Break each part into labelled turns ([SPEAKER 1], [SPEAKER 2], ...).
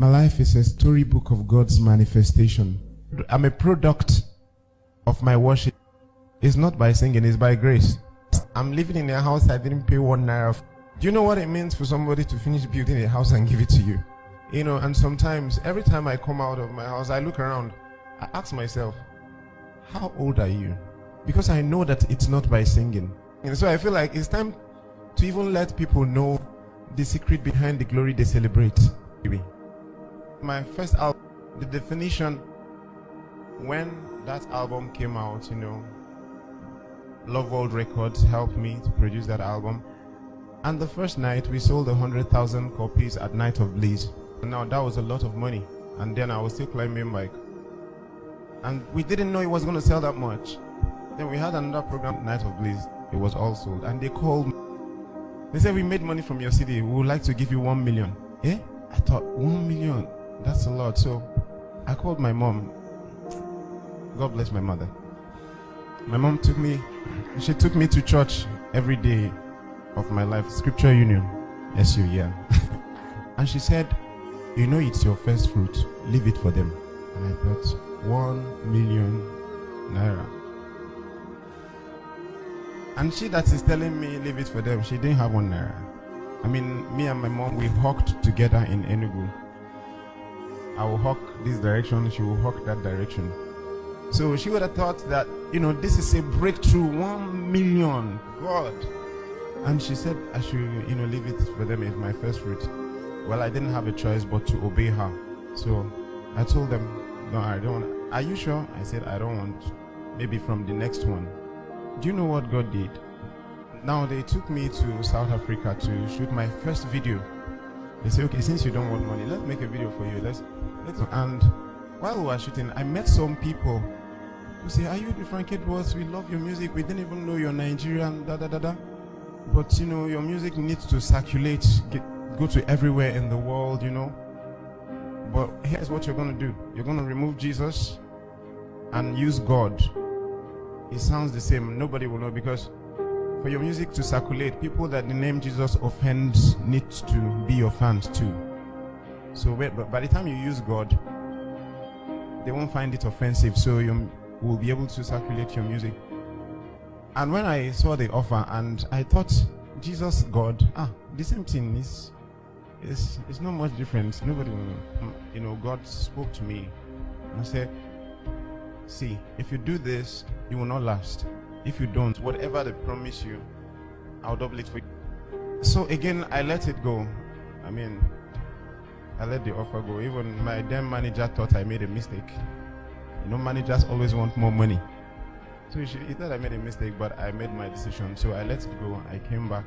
[SPEAKER 1] My life is a storybook of God's manifestation. I'm a product of my worship. It's not by singing, it's by grace. I'm living in a house I didn't pay 1 naira. Do you know what it means for somebody to finish building a house and give it to you? You know, and sometimes, every time I come out of my house, I look around, I ask myself, how old are you? Because I know that it's not by singing. And so I feel like it's time to even let people know the secret behind the glory they celebrate. My first album, The Definition, when that album came out, you know, Love World Records helped me to produce that album. And the first night, we sold 100,000 copies at Night of Bliss. Now, that was a lot of money. And then I was still climbing bike. And we didn't know it was going to sell that much. Then we had another program, Night of Bliss. It was all sold. And they called me. They said, we made money from your CD. We would like to give you 1 million. Eh? I thought, 1 million? That's a lot. So I called my mom. God bless my mother. My mom took me to church every day of my life. Scripture Union. SU, yeah. And she said, you know it's your first fruit. Leave it for them. And I thought, 1 million naira. And she that is telling me leave it for them, she didn't have 1 naira. I mean, me and my mom, we hawked together in Enugu. I will hawk this direction, she will hawk that direction. So she would have thought that, you know, this is a breakthrough, 1 million, God. And she said I should, you know, leave it for them as my first fruit. Well, I didn't have a choice but to obey her. So I told them, no, I don't want. Are you sure? I said, I don't want. Maybe from the next one. Do you know what God did? Now they took me to South Africa to shoot my first video. They said, okay, since you don't want money, let's make a video for you. Let's. And while we were shooting, I met some people who say, are you the Frank Edwards? We love your music. We didn't even know you're Nigerian, da da da da. But you know, your music needs to circulate, go to everywhere in the world, you know. But here's what you're going to do. You're going to remove Jesus and use God. It sounds the same. Nobody will know, because for your music to circulate, people that the name Jesus offends need to be your fans too. So but by the time you use God, they won't find it offensive, so you will be able to circulate your music. And when I saw the offer, and I thought, Jesus, God, the same thing is not much different. Nobody will know. You know, God spoke to me and said, see, if you do this, you will not last. If you don't, whatever they promise you, I'll double it for you. So again, I let it go. I mean, I let the offer go. Even my damn manager thought I made a mistake. You know, managers always want more money. So he thought I made a mistake, but I made my decision. So I let it go. I came back.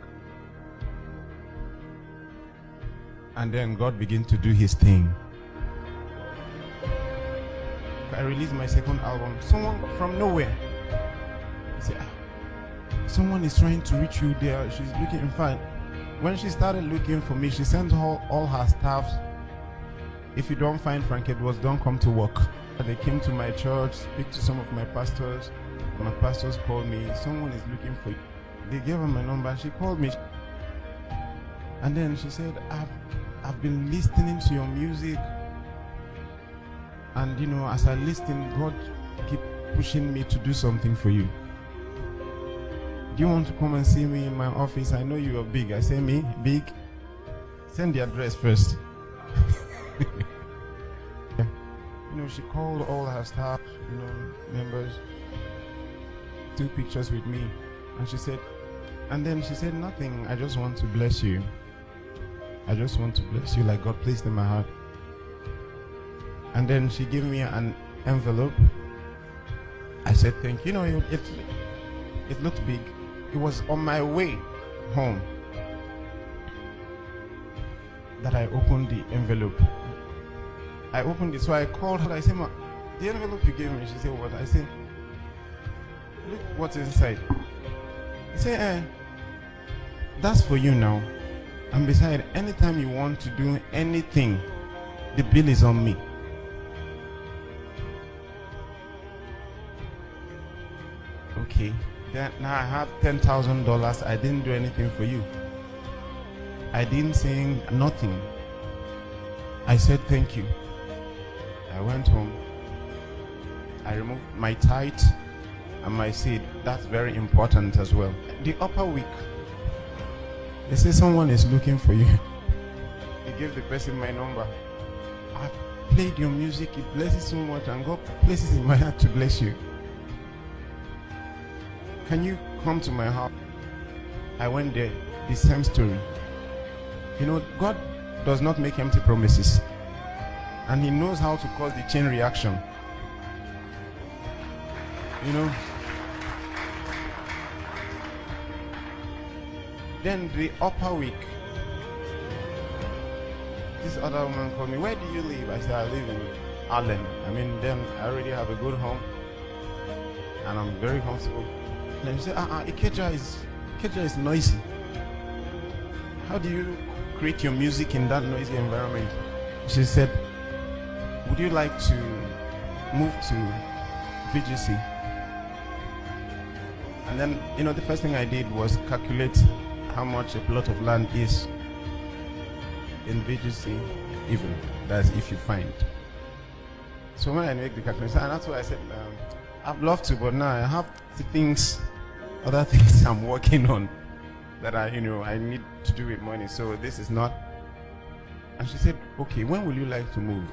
[SPEAKER 1] And then God began to do his thing. I released my second album. Someone from nowhere. He said, someone is trying to reach you there. She's looking. In fact, when she started looking for me, she sent all her staff. If you don't find Frank Edwards, don't come to work. They came to my church, speak to some of my pastors. My pastors called me. Someone is looking for you. They gave her my number. She called me. And then she said, I've been listening to your music. And you know, as I listen, God keep pushing me to do something for you. Do you want to come and see me in my office? I know you are big. I say, me? Big? Send the address first. You know, she called all her staff, you know, members, took pictures with me. And she said, nothing. I just want to bless you. I just want to bless you like God placed in my heart. And then she gave me an envelope. I said, thank you. You know, it looked big. It was on my way home that I opened the envelope. I opened it, so I called her. I said, Ma, the envelope you gave me. She said, what? I said, look what's inside. He said, that's for you now. And besides, anytime you want to do anything, the bill is on me. Okay, then now I have $10,000. I didn't do anything for you. I didn't sing nothing. I said thank you. I went home. I removed my tithe and my seed. That's very important as well. The upper week, they say someone is looking for you. They gave the person my number. I played your music, it blesses so much, and God places in my heart to bless you. Can you come to my house? I went there, the same story. You know, God does not make empty promises, and He knows how to cause the chain reaction. You know, then the upper week, this other woman called me. Where do you live? I said, I live in Ireland. I mean, then I already have a good home and I'm very comfortable. And she said, Ikeja is noisy. How do you create your music in that noisy environment? She said, would you like to move to VGC? And then, you know, the first thing I did was calculate how much a plot of land is in VGC, even. That's if you find. So when I make the calculation, and that's why I said, I'd love to, but now I have other things I'm working on that I need to do with money. So this is not. And she said, okay, when will you like to move?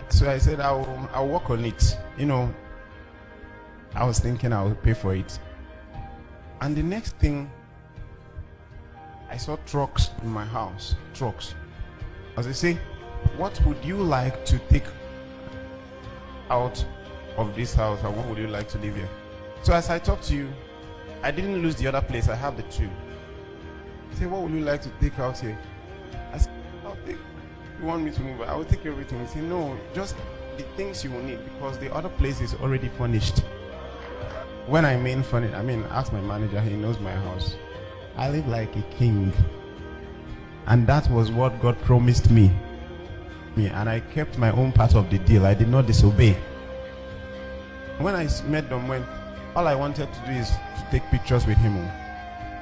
[SPEAKER 1] So I said, I'll work on it. You know, I was thinking I would pay for it. And the next thing, I saw trucks in my house. Trucks. As I say, what would you like to take out of this house, and what would you like to live here? So as I talk to you, I didn't lose the other place. I have the two. I say, what would you like to take out here? I said, you want me to move? I will take everything. He said, no, just the things you will need, because the other place is already furnished. When I mean furnished, ask my manager, he knows my house. I live like a king. And that was what God promised me. And I kept my own part of the deal. I did not disobey. When I met them, all I wanted to do is to take pictures with him.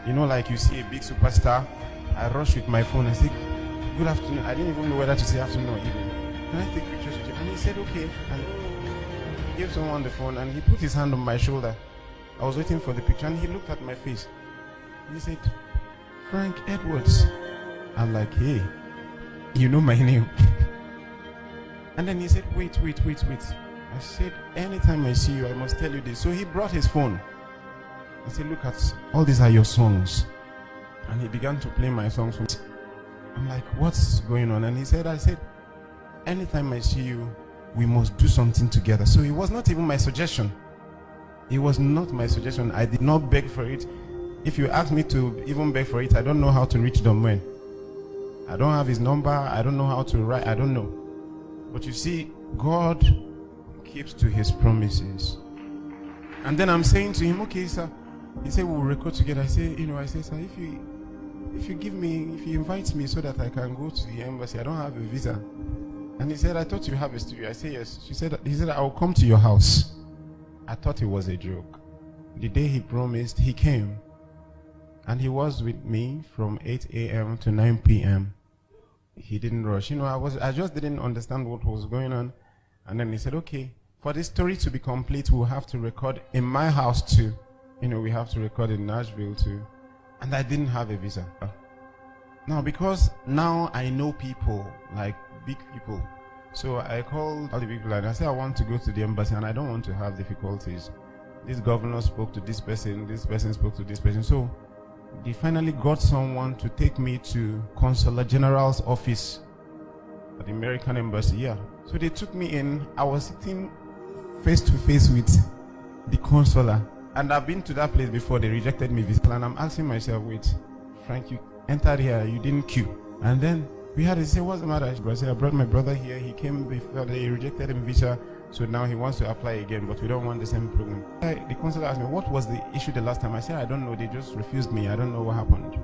[SPEAKER 1] You know, like you see a big superstar, I rush with my phone and say, good afternoon. I didn't even know whether to say afternoon or evening. Can I take pictures with you? And he said, okay. And he gave someone the phone and he put his hand on my shoulder. I was waiting for the picture and he looked at my face. And he said, Frank Edwards. I'm like, hey, you know my name. And then he said, wait. I said, anytime I see you, I must tell you this. So he brought his phone. He said, look at, all these are your songs. And he began to play my songs. I'm like, what's going on? And I said, anytime I see you, we must do something together. So it was not even my suggestion. It was not my suggestion. I did not beg for it. If you ask me to even beg for it, I don't know how to reach them when. I don't have his number. I don't know how to write. I don't know. But you see, God keeps to his promises. And then I'm saying to him, okay, sir. He said, we'll record together. I say, sir, if you invite me so that I can go to the embassy, I don't have a visa. And he said, I thought you have a studio. I said, yes. He said, I will come to your house. I thought it was a joke. The day he promised, he came. And he was with me from 8 a.m. to 9 p.m. He didn't rush. I just didn't understand what was going on. And then he said, okay, for this story to be complete, we'll have to record in my house too. We have to record in Nashville too. And I didn't have a visa. Now, because now I know people, like big people. So I called all the people and I said, I want to go to the embassy and I don't want to have difficulties. This governor spoke to this person spoke to this person. So they finally got someone to take me to Consular General's office at the American embassy. Yeah. So they took me in. I was sitting face to face with the consular. And I've been to that place before. They rejected me visa. And I'm asking myself, wait, Frank, you entered here, you didn't queue. And then we had to say, what's the matter? I said, I brought my brother here. He came before, they rejected him visa. So now he wants to apply again, but we don't want the same program. The consular asked me, what was the issue the last time? I said, I don't know. They just refused me. I don't know what happened.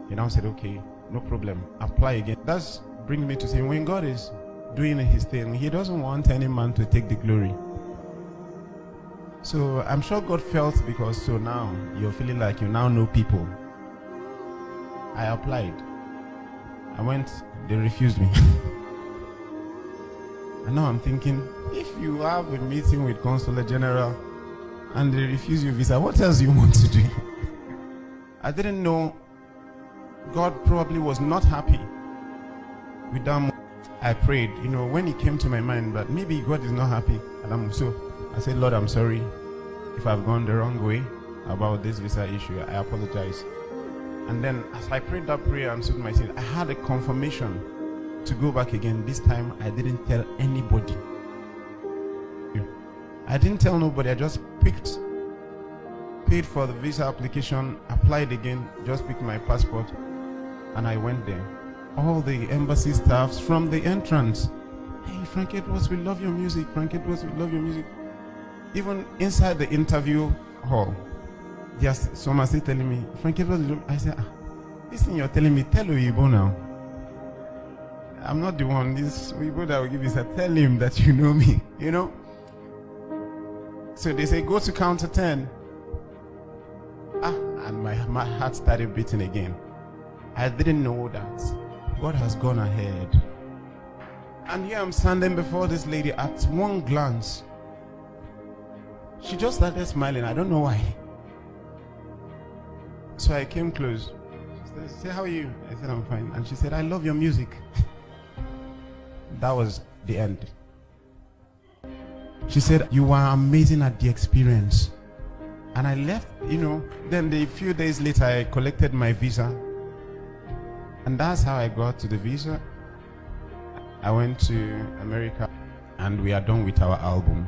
[SPEAKER 1] He now said, okay, no problem. Apply again. That's bringing me to say, when God is doing his thing, he doesn't want any man to take the glory. So I'm sure God felt, because so now you're feeling like you now know people. I applied. I went, they refused me. And now I'm thinking, if you have a meeting with Consulate General and they refuse you visa, what else do you want to do? I didn't know God probably was not happy with that. I prayed, when it came to my mind that maybe God is not happy. And so I said, Lord, I'm sorry if I've gone the wrong way about this visa issue. I apologize. And then as I prayed that prayer and stood my sin, I had a confirmation to go back again. This time I didn't tell anybody. I didn't tell nobody. I just paid for the visa application, applied again, just picked my passport, and I went there. All the embassy staffs from the entrance, hey, Frank Edwards, we love your music. Frank Edwards, we love your music. Even inside the interview hall, yes, someone still telling me, Frank Edwards, I said, this thing you're telling me, tell Uyibo now. I'm not the one. This Uyibo that will give you, tell him that you know me, So they say, go to counter 10. And my heart started beating again. I didn't know that God has gone ahead. And here I'm standing before this lady. At one glance, she just started smiling. I don't know why. So I came close. She said, how are you? I said, I'm fine. And she said, I love your music. That was the end. She said, you were amazing at the experience. And I left, then a few days later, I collected my visa. And that's how I got to the visa. I went to America and we are done with our album.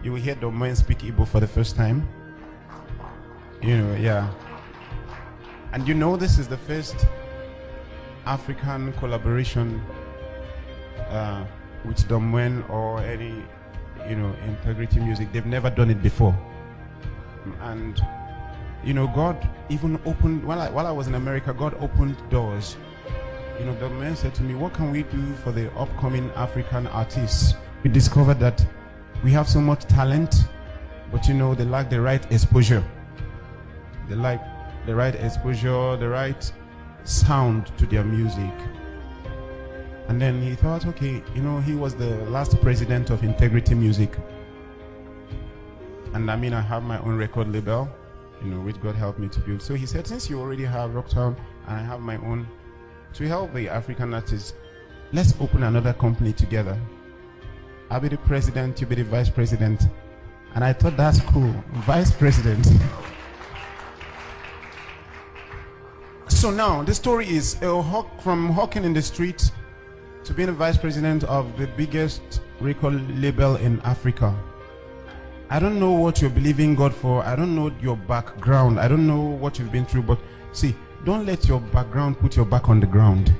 [SPEAKER 1] You will hear the man speak Igbo for the first time. Yeah. And this is the first African collaboration with Domwen or any, integrity music. They've never done it before. And, God even opened, while I was in America, God opened doors. Domwen said to me, what can we do for the upcoming African artists? We discovered that we have so much talent, but they lack the right exposure. They lack the right exposure, the right sound to their music. And then he thought, okay, he was the last president of Integrity Music. And I have my own record label, which God helped me to build. So he said, since you already have Rocktown and I have my own, to help the African artists, let's open another company together. I'll be the president, you'll be the vice president. And I thought, that's cool, vice president. So now, the story is from hawking in the street to being the vice president of the biggest record label in Africa. I don't know what you're believing God for. I don't know your background. I don't know what you've been through. But see, don't let your background put your back on the ground.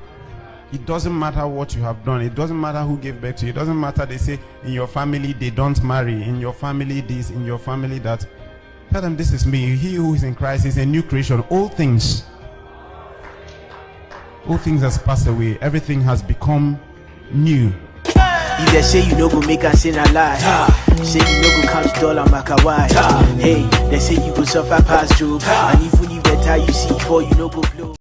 [SPEAKER 1] It doesn't matter what you have done. It doesn't matter who gave birth to you. It doesn't matter, they say, in your family they don't marry. In your family this, in your family that. Tell them, this is me. He who is in Christ is a new creation. All things has passed away. Everything has become new.
[SPEAKER 2] If they say you no go make us sin a lie, say you no go count dollar make a why. Hey, they say you go suffer past Job, and even if they tie you see for you no go blow.